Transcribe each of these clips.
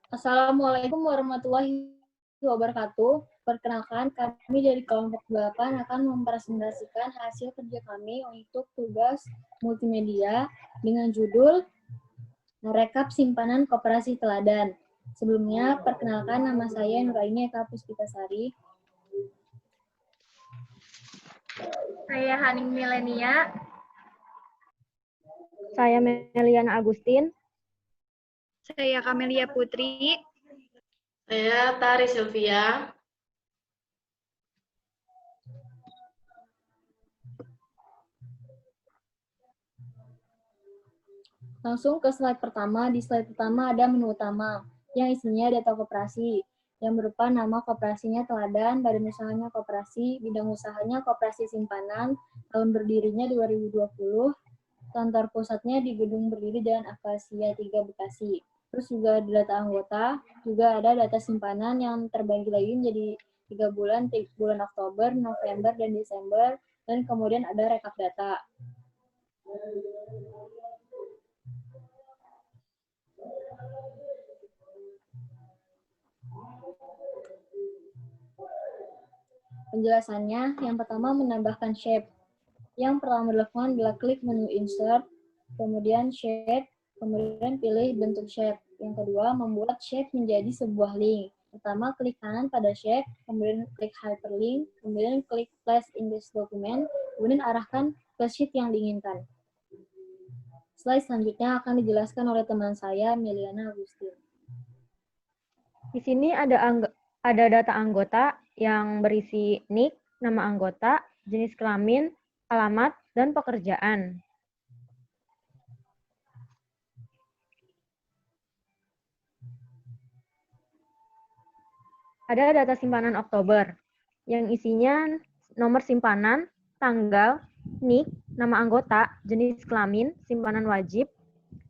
Assalamualaikum warahmatullahi wabarakatuh. Perkenalkan, kami dari kelompok 8 akan mempresentasikan hasil kerja kami untuk tugas multimedia dengan judul Rekap Simpanan Koperasi Teladan. Sebelumnya, perkenalkan nama saya Nuraini Eka Puspitasari. Saya Haning Milenia. Saya Meliana Agustin. Saya Kamelia Putri. Saya Tari Sylvia. Langsung ke slide pertama. Di slide pertama ada menu utama yang isinya data koperasi yang berupa nama koperasinya Teladan, badan usahanya koperasi, bidang usahanya koperasi simpanan, tahun berdirinya 2020, kantor pusatnya di Gedung Berdiri Jalan Akasia 3 Bekasi. Terus juga ada data anggota, juga ada data simpanan yang terbagi lagi menjadi 3 bulan Oktober, November, dan Desember, dan kemudian ada rekap data. Penjelasannya, yang pertama menambahkan shape. Yang pertama dilakukan adalah klik menu insert, kemudian shape, kemudian pilih bentuk shape. Yang kedua, membuat shape menjadi sebuah link. Pertama, klik kanan pada shape, kemudian klik hyperlink, kemudian klik place in this document, kemudian arahkan ke sheet yang diinginkan. Slide selanjutnya akan dijelaskan oleh teman saya, Meliana Agustin. Di sini ada data anggota yang berisi NIK, nama anggota, jenis kelamin, alamat, dan pekerjaan. Ada data simpanan Oktober yang isinya nomor simpanan, tanggal, NIK, nama anggota, jenis kelamin, simpanan wajib,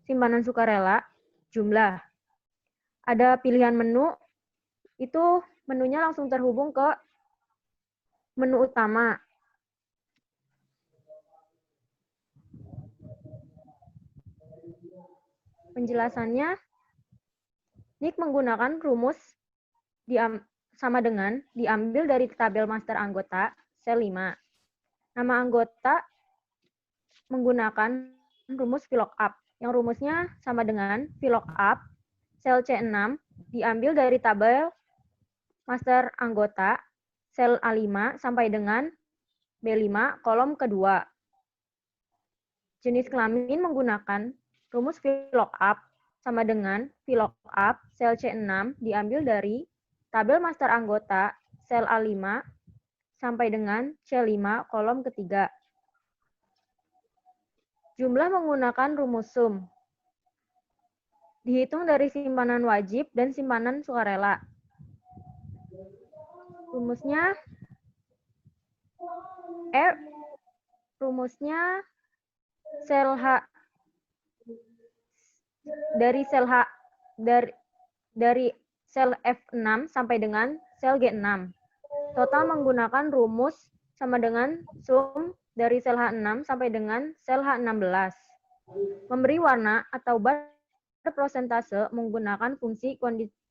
simpanan sukarela, jumlah. Ada pilihan menu, itu menunya langsung terhubung ke menu utama. Penjelasannya, NIK menggunakan rumus sama dengan diambil dari tabel master anggota, sel 5. Nama anggota menggunakan rumus VLOOKUP, yang rumusnya sama dengan VLOOKUP, sel C6, diambil dari tabel master anggota, sel A5 sampai dengan B5, kolom kedua. Jenis kelamin menggunakan rumus VLOOKUP sama dengan VLOOKUP, sel C6, diambil dari tabel master anggota, sel A5, sampai dengan C5, kolom ketiga. Jumlah menggunakan rumus SUM. Dihitung dari simpanan wajib dan simpanan sukarela. Rumusnya sel H dari sel F6 sampai dengan sel G6. Total menggunakan rumus sama dengan sum dari sel H6 sampai dengan sel H16. Memberi warna atau bar persentase menggunakan fungsi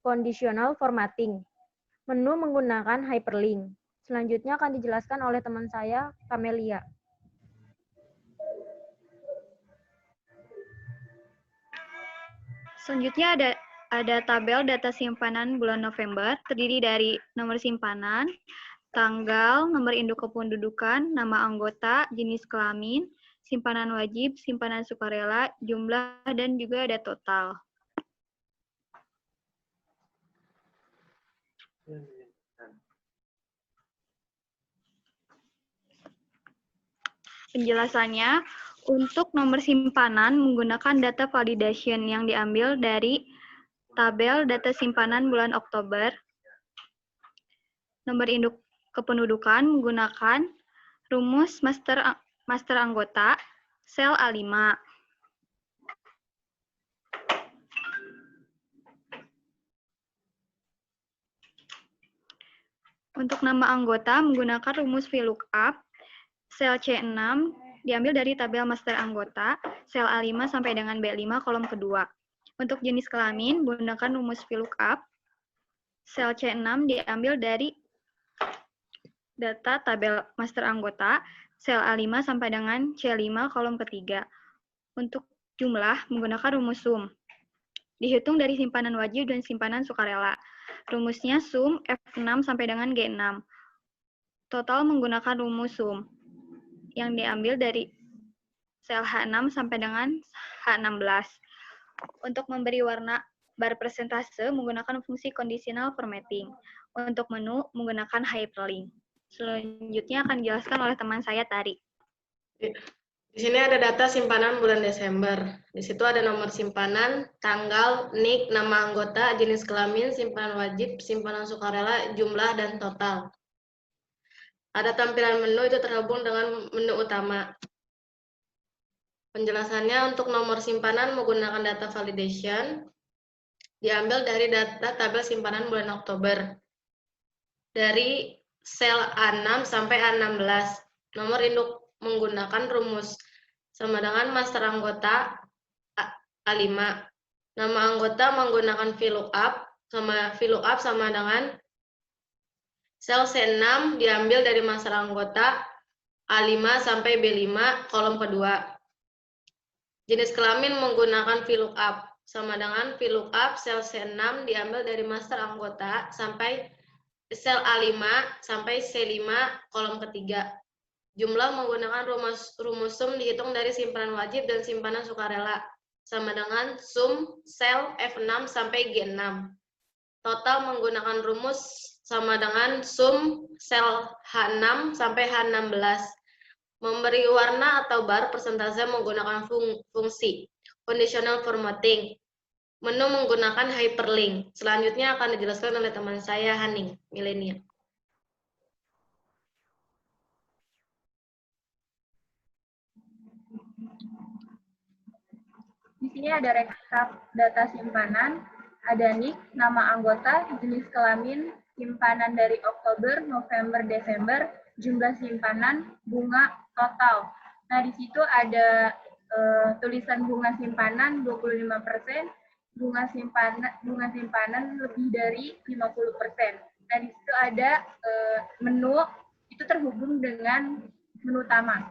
conditional formatting. Menu menggunakan hyperlink. Selanjutnya akan dijelaskan oleh teman saya, Kamelia. Selanjutnya ada tabel data simpanan bulan November, terdiri dari nomor simpanan, tanggal, nomor induk kependudukan, nama anggota, jenis kelamin, simpanan wajib, simpanan sukarela, jumlah, dan juga ada total. Penjelasannya, untuk nomor simpanan menggunakan data validation yang diambil dari tabel data simpanan bulan Oktober. Nomor induk kependudukan menggunakan rumus master anggota, sel A5. Untuk nama anggota menggunakan rumus VLOOKUP, sel C6 diambil dari tabel master anggota, sel A5 sampai dengan B5 kolom kedua. Untuk jenis kelamin, gunakan rumus VLOOKUP. Sel C6 diambil dari data tabel master anggota, sel A5 sampai dengan C5 kolom ketiga. Untuk jumlah, menggunakan rumus SUM. Dihitung dari simpanan wajib dan simpanan sukarela. Rumusnya SUM F6 sampai dengan G6. Total menggunakan rumus SUM yang diambil dari sel H6 sampai dengan H16. Untuk memberi warna bar persentase menggunakan fungsi conditional formatting. Untuk menu menggunakan hyperlink. Selanjutnya akan dijelaskan oleh teman saya, Tari. Di sini ada data simpanan bulan Desember. Di situ ada nomor simpanan, tanggal, NIK, nama anggota, jenis kelamin, simpanan wajib, simpanan sukarela, jumlah, dan total. Ada tampilan menu itu terhubung dengan menu utama. Penjelasannya untuk nomor simpanan menggunakan data validation, diambil dari data tabel simpanan bulan Oktober. Dari sel A6 sampai A16. Nomor induk menggunakan rumus sama dengan master anggota A5. Nama anggota menggunakan VLOOKUP sama dengan sel C6 diambil dari master anggota A5 sampai B5 kolom kedua. Jenis kelamin menggunakan VLOOKUP sama dengan VLOOKUP sel C6 diambil dari master anggota sampai sel A5 sampai C5 kolom ketiga. Jumlah menggunakan rumus SUM dihitung dari simpanan wajib dan simpanan sukarela sama dengan SUM sel F6 sampai G6. Total menggunakan rumus sama dengan SUM sel H6 sampai H16. Memberi warna atau bar persentase menggunakan fungsi conditional formatting. Menu menggunakan hyperlink. Selanjutnya akan dijelaskan oleh teman saya, Haning, milenial. Di sini ada rekap data simpanan, ada NIK, nama anggota, jenis kelamin, simpanan dari Oktober, November, Desember, jumlah simpanan, bunga, total. Nah, di situ ada tulisan bunga simpanan 25%, bunga simpanan lebih dari 50%. Nah, di situ ada menu, itu terhubung dengan menu utama.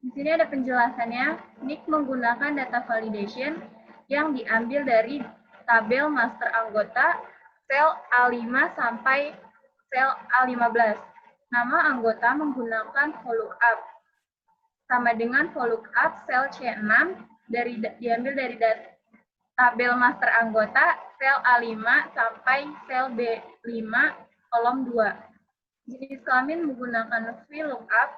Di sini ada penjelasannya, NIK menggunakan data validation yang diambil dari tabel master anggota sel A5 sampai sel A15. Nama anggota menggunakan VLOOKUP. Sama dengan VLOOKUP sel C6 diambil dari tabel master anggota sel A5 sampai sel B5 kolom 2. Jenis kelamin menggunakan VLOOKUP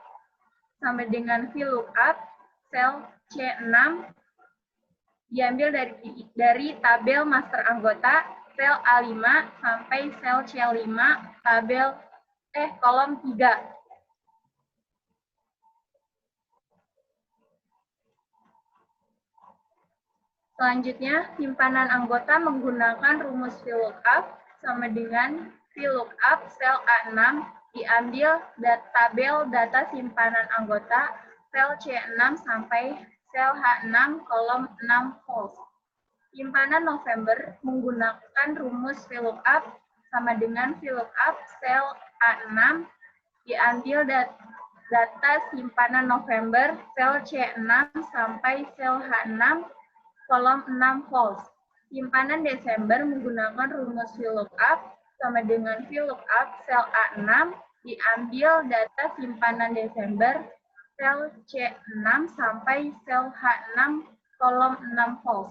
sama dengan VLOOKUP sel C6 diambil dari tabel master anggota sel A5 sampai sel C5 kolom 3. Selanjutnya, simpanan anggota menggunakan rumus VLOOKUP sama dengan VLOOKUP sel A6 diambil tabel data simpanan anggota sel C6 sampai sel H6 kolom 6 false. Simpanan November menggunakan rumus VLOOKUP sama dengan VLOOKUP sel A6 diambil data simpanan November sel C6 sampai sel H6 kolom 6 false. Simpanan Desember menggunakan rumus VLOOKUP sama dengan VLOOKUP sel A6 diambil data simpanan Desember sel C6 sampai sel H6 kolom 6 false.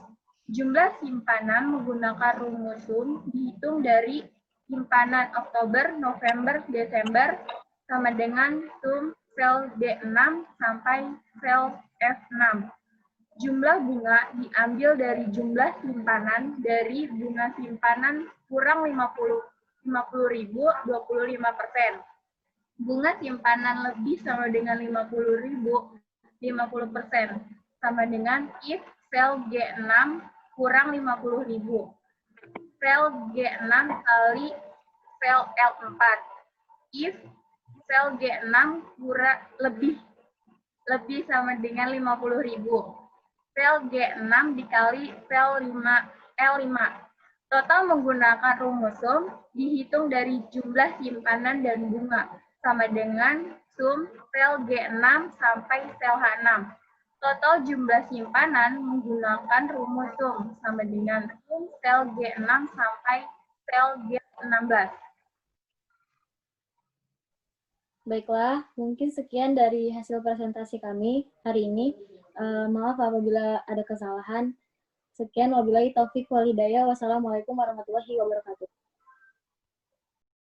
Jumlah simpanan menggunakan rumus SUM dihitung dari simpanan Oktober, November, Desember sama dengan SUM sel D6 sampai sel F6. Jumlah bunga diambil dari jumlah simpanan dari bunga simpanan kurang 50.000 25%. Bunga simpanan lebih sama dengan 50.000 50% sama dengan if sel G6 kurang 50.000. Sel G6 kali sel L4. If sel G6 lebih sama dengan 50.000. Sel G6 dikali sel L5. Total menggunakan rumus sum dihitung dari jumlah simpanan dan bunga sama dengan sum sel G6 sampai sel H6. Total jumlah simpanan menggunakan rumus sum sama dengan sum sel G6 sampai sel G16. Baiklah, mungkin sekian dari hasil presentasi kami hari ini. Maaf apabila ada kesalahan. Sekian, wabillahi taufiq wal hidayah. Wassalamualaikum warahmatullahi wabarakatuh.